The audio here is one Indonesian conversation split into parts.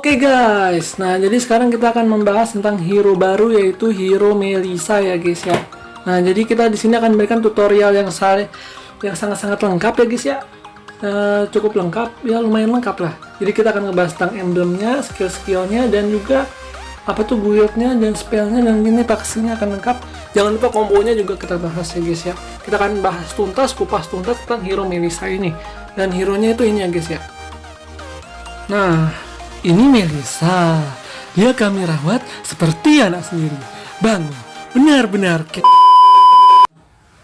Oke guys, nah jadi sekarang kita akan membahas tentang hero baru yaitu hero Melissa ya guys ya. Nah jadi kita di sini akan memberikan tutorial yang sangat-sangat lengkap ya guys ya. Cukup lengkap ya, lumayan lengkap lah. Jadi kita akan ngebahas tentang emblemnya, skill-skillnya dan juga apa tuh build-nya dan spellnya, dan ini paksinya akan lengkap. Jangan lupa kombonya juga kita bahas ya guys ya. Kita akan bahas tuntas, kupas tuntas tentang hero Melissa ini. Dan hero-nya itu ini ya guys ya. Nah, ini Melissa. Dia kami rawat seperti anak sendiri. Bangun, benar-benar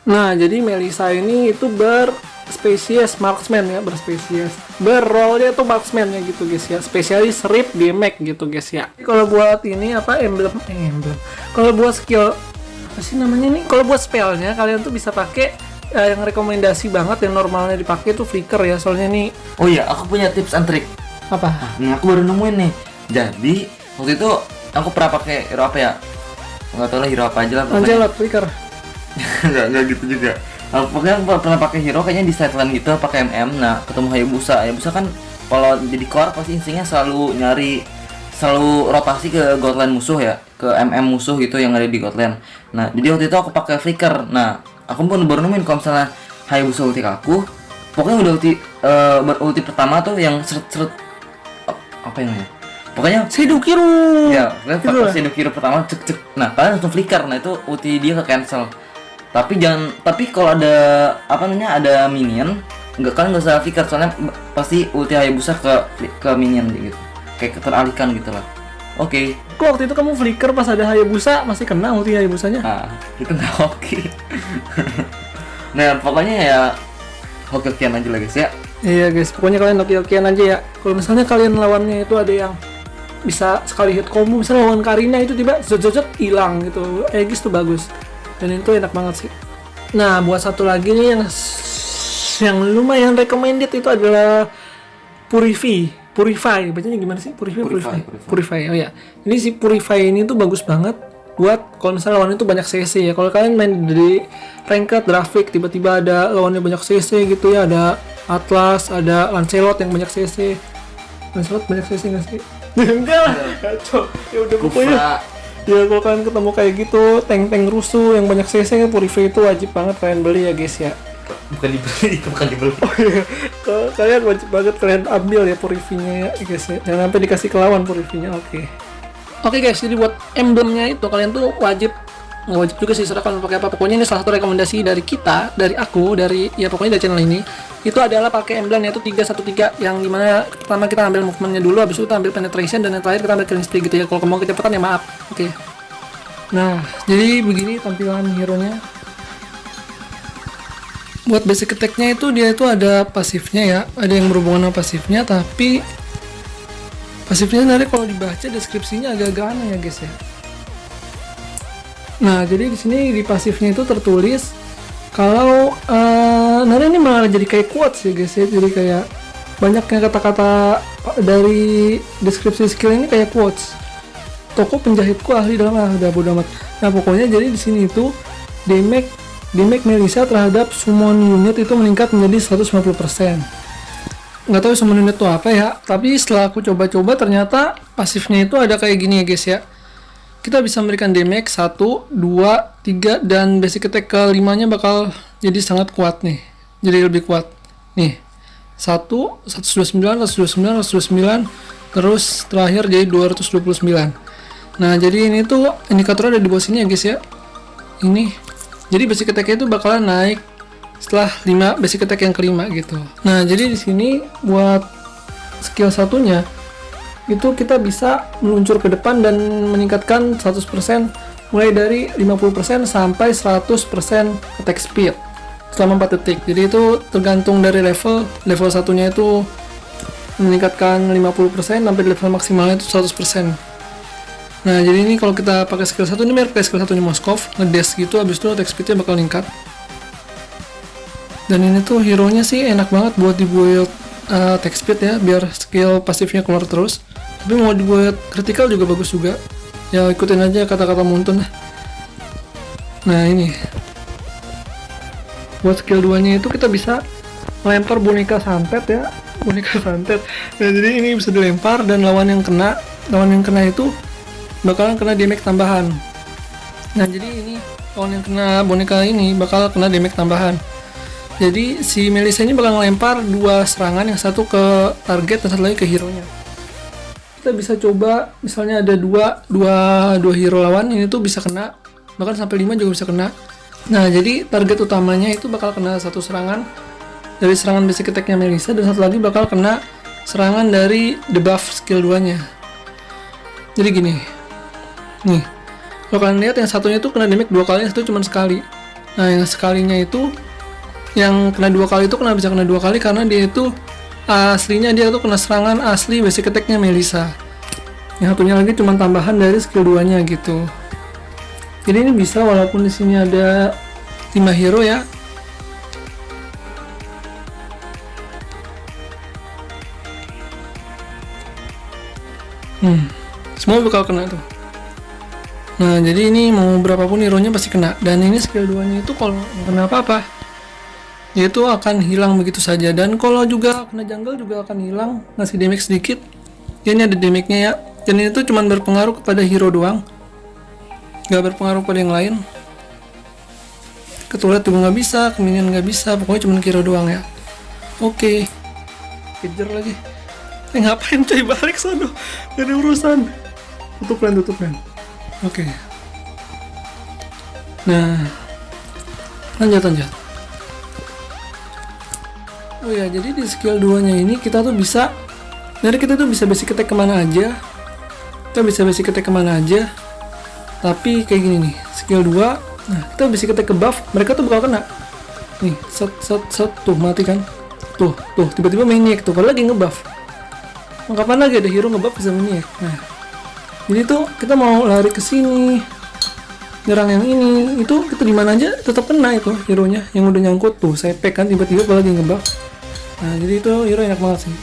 Nah, jadi Melissa ini itu berspesies marksman ya, berrole-nya tuh marksman ya gitu guys ya. Spesialis rip damage gitu guys ya. Kalau buat ini apa emblem. Kalau buat skill apa sih namanya nih? Kalau buat spellnya kalian tuh bisa pakai yang rekomendasi banget yang normalnya dipakai tuh flicker ya. Soalnya nih. Oh iya, aku punya tips and trick. Apa? Nih aku baru nemuin nih. Jadi waktu itu aku pernah pakai hero apa ya? Nggak tahu lah hero apa aja lah. Angelot flicker. nggak gitu juga. Pokoknya aku pernah pakai hero kayaknya di sideline gitu, pakai MM. Nah ketemu Hayabusa. Hayabusa kan kalau jadi core pasti instingnya selalu rotasi ke godland musuh ya, ke MM musuh gitu yang ada di godland. Nah jadi waktu itu aku pakai flicker. Nah aku pun baru nemuin kalau misalnya Hayabusa ulti ke aku, pokoknya udah ulti pertama tuh yang seret apa yang namanya? Pokoknya Shidokiru. Ya, kalian pakai Shidokiru pertama cek. Nah, kalian langsung flicker. Nah, itu ulti dia ke cancel. Tapi kalau ada ada minion, kalian nggak usah flicker soalnya pasti ulti Hayabusa ke minion gitu. Kayak teralihkan gitu lah. Oke. Kok waktu itu kamu flicker pas ada Hayabusa masih kena ulti Hayabusanya? Nah, itu nggak oke. Nah, pokoknya ya hoki-hokian aja lah guys ya. Iya guys, pokoknya kalian hoki-hokian aja ya. Kalau misalnya kalian lawannya itu ada yang bisa sekali hit combo, misalnya lawan Karina itu tiba zot hilang gitu. Aegis tuh bagus. Dan itu enak banget sih. Nah, buat satu lagi nih yang lumayan recommended itu adalah Purify. Bacanya gimana sih? Purify. Oh ya. Ini si Purify ini tuh bagus banget buat kalau misalnya lawan itu banyak CC ya. Kalau kalian main di ranked grafik tiba-tiba ada lawannya banyak CC gitu ya, ada Atlas, ada Lancelot yang banyak CC. Lancelot banyak CC nggak sih? Enggak lah, kacau. Ya udah pokoknya. Ya kalau kalian ketemu kayak gitu, tank rusuh yang banyak CC, Purify itu wajib banget kalian beli ya guys ya. Bukan dibeli. Oh iya. Kalian wajib banget kalian ambil ya Purify-nya ya guys ya. Jangan sampai dikasih ke lawan Purify-nya. Oke guys, jadi buat emblemnya itu kalian tuh nggak wajib juga sih, serah kalian pakai apa. Pokoknya ini salah satu rekomendasi dari pokoknya dari channel ini itu adalah pakai emblem yaitu 313, yang dimana pertama kita ambil movementnya dulu, habis itu kita ambil penetration, dan yang terakhir kita ambil killing spree gitu ya. Kalau mau kecepatan ya maaf. Oke. Nah, jadi begini tampilan hero-nya. Buat basic attack-nya itu dia itu ada pasifnya ya, ada yang berhubungan sama pasifnya, tapi pasifnya nanti kalau dibaca deskripsinya agak-agak aneh ya guys ya. Nah, jadi di sini di pasifnya itu tertulis kalau nanti ini malah jadi kayak quotes ya guys ya. Jadi kayak banyaknya kata-kata dari deskripsi skill ini kayak quotes. Toko penjahitku ahli dalam udah bodo amat. Nah, pokoknya jadi di sini itu damage Melissa terhadap summon unit itu meningkat menjadi 150%. Nggak tahu summon unit itu apa ya, tapi setelah aku coba-coba ternyata pasifnya itu ada kayak gini ya guys ya. Kita bisa memberikan damage 1, 2, 3, dan basic attack ke 5-nya bakal jadi sangat kuat nih. Jadi lebih kuat. Nih. 129, terus terakhir jadi 229. Nah, jadi ini tuh indikatornya ada di bawah sini ya guys ya. Ini. Jadi basic attack-nya itu bakalan naik setelah 5 basic attack yang kelima gitu. Nah, jadi di sini buat skill satunya itu kita bisa meluncur ke depan dan meningkatkan 100% mulai dari 50% sampai 100% attack speed selama 4 detik. Jadi itu tergantung dari level satunya itu meningkatkan 50% sampai level maksimalnya itu 100%. Nah, jadi ini kalau kita pakai skill 1 ini mirip kayak skill satunya Moskov, ngedash gitu, habis itu attack speednya bakal meningkat. Dan ini tuh hero nya sih enak banget buat dibuild attack speed ya, biar skill pasifnya keluar terus. Tapi mau dibuat critical juga bagus juga. Ya ikutin aja kata-kata Muntun lah. Nah, ini buat skill 2 nya itu kita bisa melempar boneka santet ya, boneka santet. Nah jadi ini bisa dilempar dan lawan yang kena itu bakalan kena damage tambahan. Nah jadi ini lawan yang kena boneka ini bakal kena damage tambahan. Jadi si Melissa ini bakal ngelempar 2 serangan, yang satu ke target dan satu lagi ke hero nya. Kita bisa coba misalnya ada dua hero lawan, ini tuh bisa kena, bahkan sampai 5 juga bisa kena. Nah jadi target utamanya itu bakal kena 1 serangan dari serangan basic attack-nya Melissa, dan satu lagi bakal kena serangan dari debuff skill 2 nya. Jadi gini nih, kalau kalian lihat yang satunya tuh kena damage 2 kali, yang satu cuma sekali. Nah yang sekalinya itu, yang kena 2 kali itu kenapa bisa kena 2 kali, karena dia itu aslinya dia tuh kena serangan asli basic attack-nya Melissa. Yang satunya lagi cuma tambahan dari skill 2 nya gitu. Jadi ini bisa walaupun di sini ada 5 hero ya. Semua bakal kena tuh. Nah jadi ini mau berapapun hero nya pasti kena. Dan ini skill 2 nya itu kalau nggak kena apa-apa, itu akan hilang begitu saja. Dan kalau juga kena jungle juga akan hilang, ngasih damage sedikit. Ya, ini ada damage nya ya. Dan ini tuh cuma berpengaruh kepada hero doang, nggak berpengaruh pada yang lain. Ketulet juga nggak bisa, ke minion nggak bisa, pokoknya cuma hero doang ya. Oke, kejar lagi. Ngapain coy, balik sana, gak ada urusan. Tutup plan. Oke. Nah, lanjut. Oh ya, jadi di skill 2 nya ini kita tuh bisa, dari kita tuh bisa basic attack kemana aja. Tapi kayak gini nih, skill 2, nah kita basic attack ke buff, mereka tuh bakal kena. Nih, set, tuh mati kan. Tuh, tiba-tiba maniac tuh, kalau lagi ngebuff. Kapan lagi ada hero ngebuff bisa maniac. Nah, jadi tuh kita mau lari ke sini, nyerang yang ini, itu kita di mana aja tetap kena itu hero-nya yang udah nyangkut tuh, sepek kan tiba-tiba kalau lagi ngebuff. Nah, jadi itu hero enak banget sih.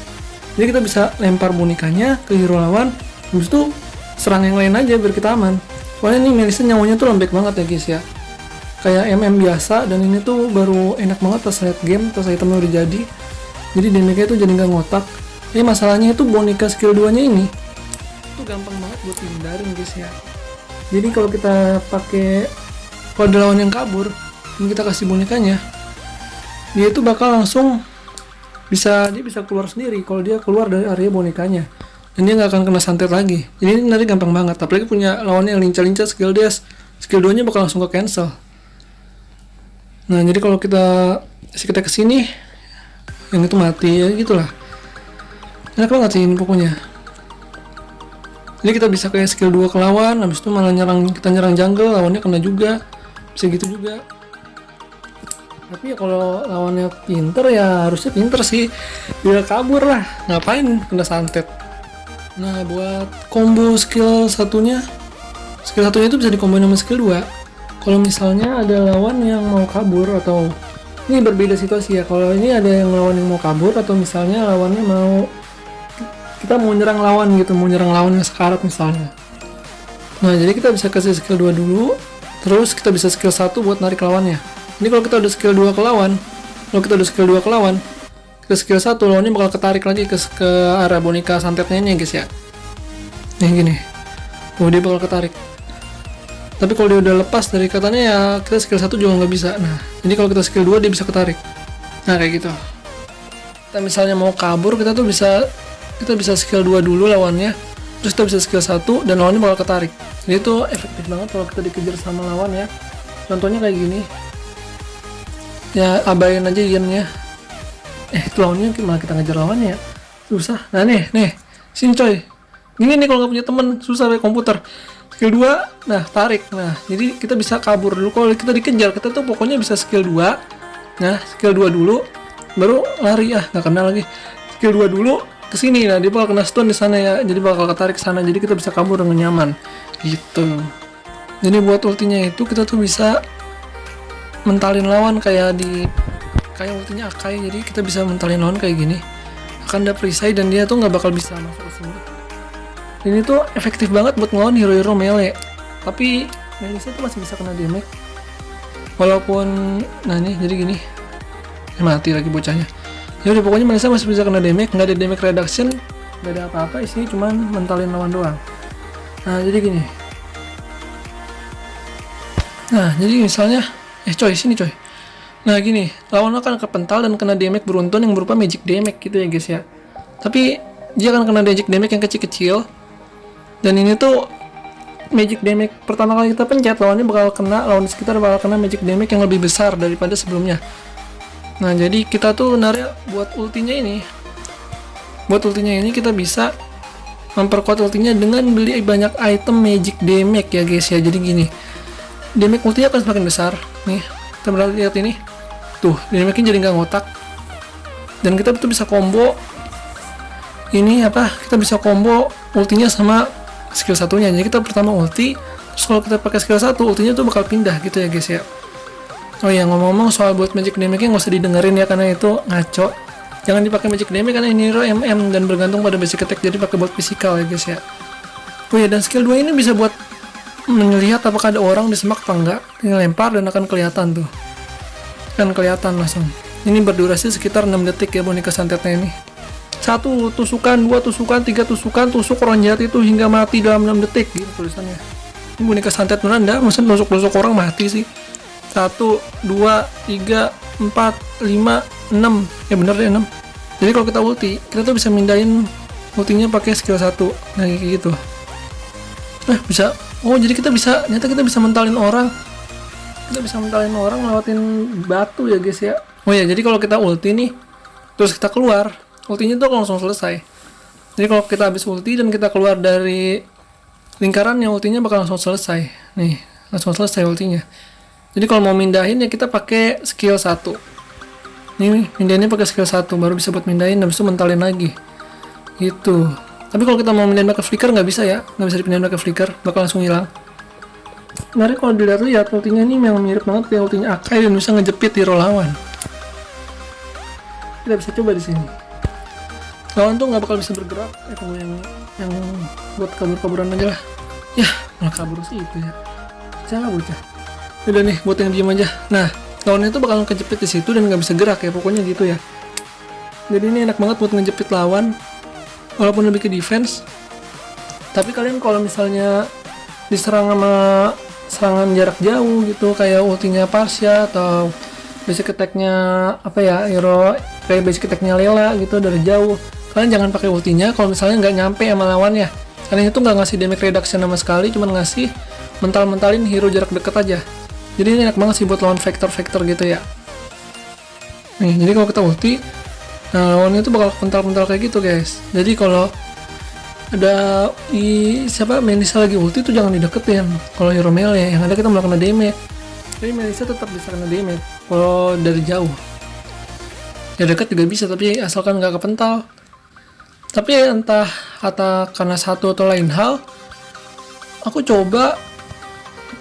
Jadi kita bisa lempar bonekanya ke hero lawan, habis itu serang yang lain aja biar kita aman. Soalnya nih Melissa nyawanya tuh lembek banget ya guys ya, kayak MM biasa, dan ini tuh baru enak banget pas late game, pas itemnya udah jadi damage-nya tuh jadi nggak ngotak. Masalahnya itu boneka skill 2 nya ini tuh gampang banget buat dihindarin guys ya. Jadi kalau kita pakai, kalau ada lawan yang kabur dan kita kasih bonekanya, dia itu bakal langsung dia bisa keluar sendiri kalau dia keluar dari area bonekanya, dan dia nggak akan kena santet lagi. Jadi ini nanti gampang banget, apalagi punya lawannya yang lincah-lincah skill dash, skill 2 nya bakal langsung ke cancel. Nah jadi kalau kita kesini, yang itu mati ya gitulah. Enak banget sih ini pokoknya. Jadi kita bisa kayak skill 2 ke lawan, habis itu malah kita nyerang jungle, lawannya kena juga, bisa gitu juga. Tapi ya kalau lawannya pinter ya harusnya pinter sih, biar kabur lah, ngapain kena santet. Nah buat combo skill satunya itu bisa dikomboin sama skill 2. Kalau misalnya ada lawan yang mau kabur, atau ini berbeda situasi ya, kalau ini ada yang lawan yang mau kabur, atau misalnya lawannya kita mau nyerang lawan gitu, mau nyerang lawan yang sekarat misalnya. Nah jadi kita bisa kasih skill 2 dulu, terus kita bisa skill 1 buat narik lawannya. Ini kalau kita udah skill 2 ke lawan, kita skill 1, lawannya bakal ketarik lagi ke arah boneka santetnya nih guys ya. Nih gini, dia bakal ketarik. Tapi kalau dia udah lepas dari katanya ya kita skill 1 juga nggak bisa. Nah jadi kalau kita skill 2 dia bisa ketarik. Nah kayak gitu. Kita misalnya mau kabur, kita bisa skill 2 dulu lawannya, terus kita bisa skill 1 dan lawannya bakal ketarik. Jadi itu efektif banget kalau kita dikejar sama lawan ya. Contohnya kayak gini, ya abain aja iannya. Itu lawannya malah kita ngejar lawannya ya, susah. Nah nih sini coy, ini nih kalau nggak punya temen susah kayak komputer. Skill 2, nah tarik. Nah jadi kita bisa kabur dulu. Kalau kita dikejar, kita tuh pokoknya bisa skill 2. Nah skill 2 dulu baru lari, nggak kena lagi. Skill 2 dulu kesini, nah dia bakal kena stun di sana ya, jadi bakal ketarik sana, jadi kita bisa kabur dengan nyaman gitu. Jadi buat ultinya itu kita tuh bisa mentalin lawan kayak ultinya Akai, jadi kita bisa mentalin lawan kayak gini, akan ada perisai dan dia tuh nggak bakal bisa masuk ke sini. Ini tuh efektif banget buat ngelawan hero-hero melee, tapi Melissa tuh masih bisa kena damage walaupun, nah nih jadi gini, mati lagi bocahnya. Ya udah pokoknya Melissa masih bisa kena damage, nggak ada damage reduction, nggak ada apa-apa, isinya cuman mentalin lawan doang. Nah jadi gini. Nah jadi misalnya, sini coy. Nah gini, lawan akan kepental dan kena damage beruntun yang berupa magic damage gitu ya guys ya. Tapi dia akan kena magic damage yang kecil-kecil. Dan ini tuh magic damage pertama kali kita pencet, lawannya bakal kena, lawan sekitar bakal kena magic damage yang lebih besar daripada sebelumnya. Nah jadi kita tuh buat ultinya ini kita bisa memperkuat ultinya dengan beli banyak item magic damage ya guys ya. Jadi gini, damage ultinya akan semakin besar nih, kita lihat ini tuh, damage-nya jadi nggak ngotak, dan kita tuh bisa combo ini kita bisa combo ultinya sama skill satunya. Jadi kita pertama ulti, terus kalau kita pakai skill satu, ultinya tuh bakal pindah gitu ya guys ya. Oh ya, ngomong-ngomong soal buat magic damage-nya nggak usah didengerin ya, karena itu ngaco. Jangan dipakai magic damage karena ini hero MM dan bergantung pada basic attack, jadi pakai buat physical ya guys ya. Oh ya, dan skill 2 ini bisa buat melihat apakah ada orang di semak atau enggak. Tinggal lempar dan akan kelihatan tuh. Akan kelihatan langsung. Ini berdurasi sekitar 6 detik ya boneka santetnya ini. 1 tusukan, 2 tusukan, 3 tusukan, tusuk orang jahat itu hingga mati dalam 6 detik gitu tulisannya. Ini boneka santet beneran enggak? Maksudnya tusuk-tusuk orang mati sih. 1, 2, 3, 4, 5, 6. Ya bener deh 6. Jadi kalau kita ulti, kita tuh bisa mindahin ultinya pakai skill 1. Nah kayak gitu. Nah bisa. Oh jadi ternyata kita bisa mentalin orang. Kita bisa mentalin orang lewatin batu ya guys ya. Oh ya, jadi kalau kita ulti nih, terus kita keluar, ultinya tuh langsung selesai. Jadi kalau kita habis ulti dan kita keluar dari lingkarannya, ultinya bakal langsung selesai. Nih, langsung selesai ultinya. Jadi kalau mau mindahin ya kita pakai skill 1. Nih, mindahinnya pakai skill 1 baru bisa buat mindahin, habis itu mentalin lagi. Gitu. Tapi kalau kita mau mindahin pakai flicker nggak bisa ya, nggak bisa dipindahin pakai flicker, bakal langsung hilang. Sebenarnya kalau dilihat ultinya ini memang mirip banget kayak ultinya Akai dan bisa ngejepit hero lawan. Kita bisa coba di sini. Lawan tuh nggak bakal bisa bergerak. Tunggu yang buat kabur-kaburan aja lah. Ya, malah kabur sih itu ya. Jangan bocah. Udah nih, buat yang diem aja. Nah, lawannya tuh bakal kejepit di situ dan nggak bisa gerak ya, pokoknya gitu ya. Jadi ini enak banget buat ngejepit lawan, walaupun lebih ke defense. Tapi kalian kalau misalnya diserang sama serangan jarak jauh gitu, kayak ultinya Pasha atau basic attack-nya hero kayak basic attack-nya Lela gitu dari jauh, kalian jangan pakai ultinya kalau misalnya nggak nyampe sama lawannya, karena itu nggak ngasih damage reduction sama sekali, cuman ngasih mental-mentalin hero jarak dekat aja. Jadi ini enak banget sih buat lawan vector-vector gitu ya. Nih, jadi kalau kita ulti, nah lawannya itu bakal pental-pental kayak gitu guys. Jadi kalau ada Melissa lagi ulti tuh jangan dideketin. Kalau hero melee yang ada kita malah kena damage. Jadi Melissa tetap bisa kena damage kalau dari jauh. Ya dekat juga bisa, tapi asalkan nggak kepental. Tapi entah karena satu atau lain hal, aku coba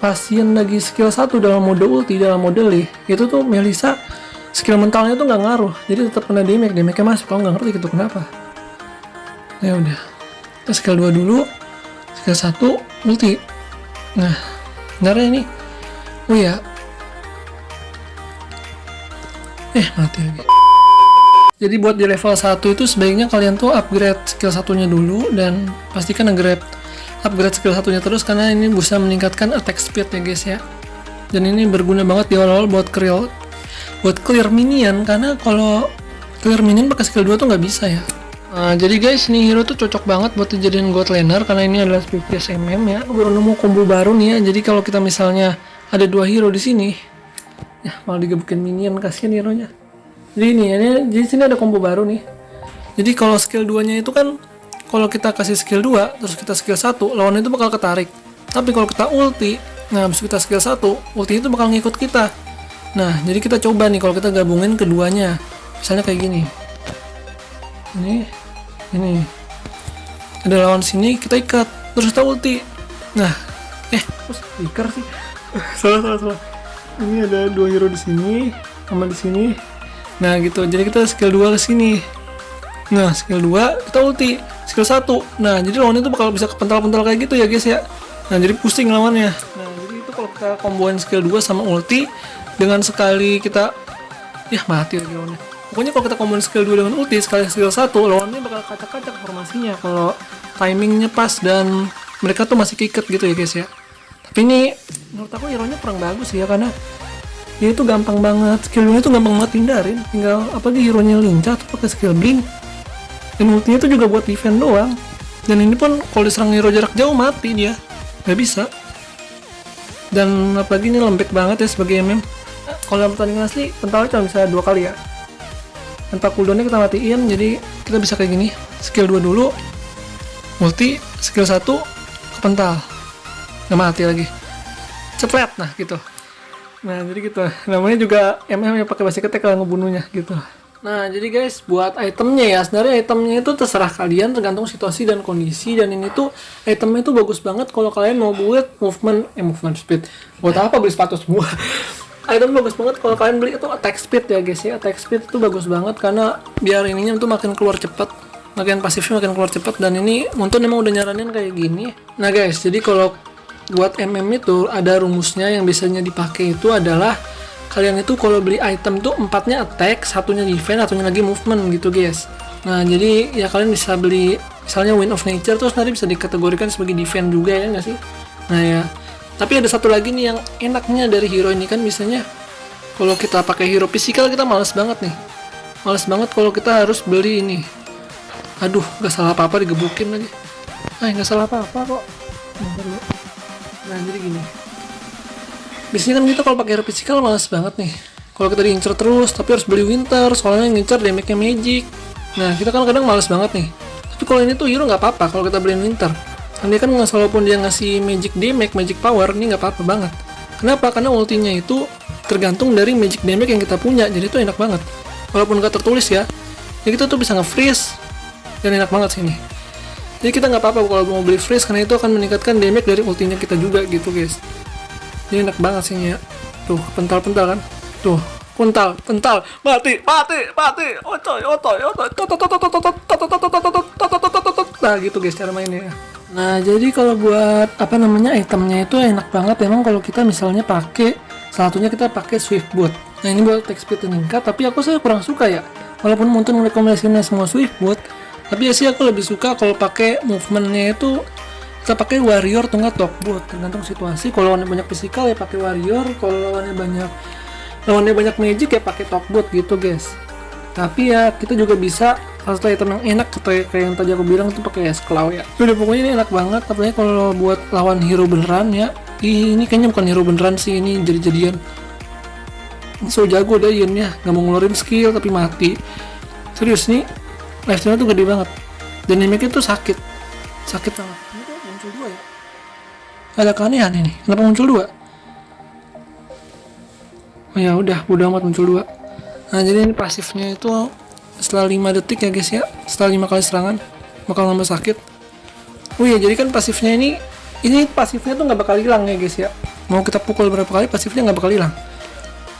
pasien lagi skill 1 dalam mode ulti, dalam mode Lee, itu tuh Melissa skill mentalnya tuh nggak ngaruh, jadi tetap kena damage-nya masuk. Kalau nggak ngerti gitu kenapa. Ya udah, kita skill 2 dulu, skill 1 ulti. Nah, bentar ya ini. Oh ya, mati lagi. Jadi buat di level 1 itu sebaiknya kalian tuh upgrade skill 1-nya dulu, dan pastikan upgrade skill 1-nya terus, karena ini bisa meningkatkan attack speed ya guys ya. Dan ini berguna banget di awal-awal buat clear minion, karena kalau clear minion pakai skill 2 tuh nggak bisa ya. Nah, jadi guys, ini hero tuh cocok banget buat dijadiin god laner, karena ini adalah species MM ya. Aku baru nemu combo baru nih ya. Jadi kalau kita misalnya ada 2 hero di sini, ya malah digebukin minion, kasihan hero-nya. Jadi jadi sini ada combo baru nih. Jadi kalau skill 2-nya itu kan, kalau kita kasih skill 2 terus kita skill 1, lawan itu bakal ketarik. Tapi kalau kita ulti, nah habis kita skill 1, ulti itu bakal ngikut kita. Nah, jadi kita coba nih kalau kita gabungin keduanya. Misalnya kayak gini. Ini. Ada lawan sini, kita ikat, terus kita ulti. Nah, terus ikat sih. salah. Ini ada 2 hero di sini sama di sini. Nah, gitu. Jadi kita skill 2 ke sini. Nah, skill 2 kita ulti, skill 1. Nah, jadi lawan itu bakal bisa kepental-pental kayak gitu ya guys ya. Nah, jadi pusing lawannya. Nah, jadi itu kalau kita komboin skill 2 sama ulti, dengan sekali kita mati lagi lawannya. Pokoknya kalau kita comboin skill 2 dengan ulti sekali skill 1, lawannya bakal kacak-kacak formasinya kalau timingnya pas dan mereka tuh masih keiket gitu ya guys ya. Tapi ini menurut aku hero-nya kurang bagus ya, karena dia itu gampang banget, skill-nya tuh gampang banget hindarin, tinggal apalagi hero-nya lincah tuh pakai skill blink. Dan ultinya tuh juga buat defend doang. Dan ini pun kalau diserang hero jarak jauh mati dia, nggak bisa. Dan apalagi ini lembek banget ya sebagai MM. Kalau dalam pertandingan asli pentalnya cuma bisa 2 kali ya. Tanpa cooldownnya kita matiin, jadi kita bisa kayak gini, skill 2 dulu, ulti, skill 1 ke pental, nggak mati lagi, cepet, nah gitu. Nah jadi gitu, namanya juga MM yang pakai basic attack kalau ngebunuhnya gitu. Nah jadi guys, buat itemnya ya, sebenarnya itemnya itu terserah kalian, tergantung situasi dan kondisi. Dan ini tuh itemnya itu bagus banget kalau kalian mau buat movement speed. Buat apa beli sepatu semua? Item bagus banget kalau kalian beli itu attack speed ya guys ya. Attack speed itu bagus banget karena biar ininya tuh makin keluar cepat, makin pasifnya makin keluar cepat. Dan ini Muntun emang udah nyaranin kayak gini. Nah guys, jadi kalau buat MM itu ada rumusnya yang biasanya dipakai itu adalah kalian itu kalau beli item tuh 4-nya attack, 1-nya defense, 1-nya lagi movement gitu guys. Nah jadi ya kalian bisa beli misalnya Wind of Nature terus nanti bisa dikategorikan sebagai defense juga ya nggak sih. Nah ya, tapi ada satu lagi nih yang enaknya dari hero ini kan, misalnya kalau kita pakai hero physical kita males banget nih, males banget kalau kita harus beli ini. Aduh, nggak salah apa-apa digebukin lagi. Nggak salah apa-apa kok. Bentar dulu. Nah jadi gini, biasanya kan kita kalau pakai hero physical males banget nih kalau kita diincer terus, tapi harus beli winter soalnya ngincer damage-nya magic. Nah kita kan kadang males banget nih, tapi kalau ini tuh hero nggak apa-apa kalau kita beliin winter. Ini kan walaupun dia ngasih magic damage, magic power, ini nggak apa-apa banget. Kenapa? Karena ultinya itu tergantung dari magic damage yang kita punya, jadi itu enak banget. Walaupun nggak tertulis ya, kita tuh bisa nge-freeze dan enak banget sini. Jadi kita nggak apa-apa kalau mau beli freeze karena itu akan meningkatkan damage dari ultinya kita juga gitu guys. Jadi enak banget sih ya. Tuh pental-pental kan, tuh pental, mati, otoy. Nah gitu guys cara mainnya. Nah jadi kalau buat apa namanya itemnya itu enak banget emang kalau kita misalnya pakai salah satunya kita pakai Swift Boot. Nah ini buat attack speed meningkat, tapi saya kurang suka ya. Walaupun mungkin merekomendasikannya semua Swift Boot, tapi ya sih aku lebih suka kalau pakai movementnya itu kita pakai warrior atau enggak top boot, tergantung situasi. Kalau lawannya banyak physical ya pakai warrior, kalau lawannya banyak magic ya pakai top boot gitu guys. Tapi ya kita juga bisa salah satu item yang enak kayak yang tadi aku bilang itu pakai Claw ya. Udah pokoknya ini enak banget, apalagi kalau buat lawan hero beneran ya. Ini kayaknya bukan hero beneran sih, ini jadi-jadian. So jago deh Yin ya, nggak mau ngeluarin skill tapi mati. Serius nih, lifesteal tuh gede banget. Dan damage-nya tuh sakit banget. Ini kok muncul 2 ya? Ada keanehan ini, kenapa muncul 2? Oh ya udah, bodo amat muncul 2. Nah jadi ini pasifnya itu setelah 5 detik ya guys ya, setelah 5 kali serangan bakal nambah sakit. Oh iya, jadi kan pasifnya ini pasifnya tuh nggak bakal hilang ya guys ya. Mau kita pukul berapa kali pasifnya nggak bakal hilang,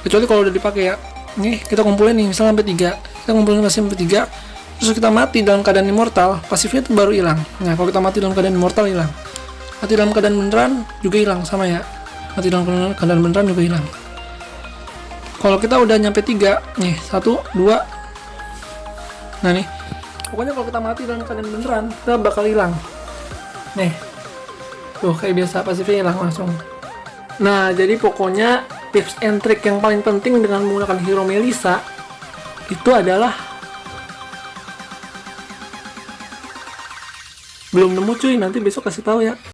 kecuali kalau udah dipakai ya. Nih kita kumpulin nih misalnya sampai 3, kita kumpulin pasif sampai 3, terus kita mati dalam keadaan immortal, pasifnya itu baru hilang. Nah kalau kita mati dalam keadaan immortal hilang, mati dalam keadaan beneran juga hilang sama ya, mati dalam keadaan beneran juga hilang. Kalau kita udah nyampe 3 nih, 1, 2, nah nih pokoknya kalau kita mati dalam keadaan beneran kita bakal hilang nih, tuh kayak biasa pasifnya hilang langsung. Nah jadi pokoknya tips and trick yang paling penting dengan menggunakan hero Melissa itu adalah belum nemu cuy, nanti besok kasih tahu ya.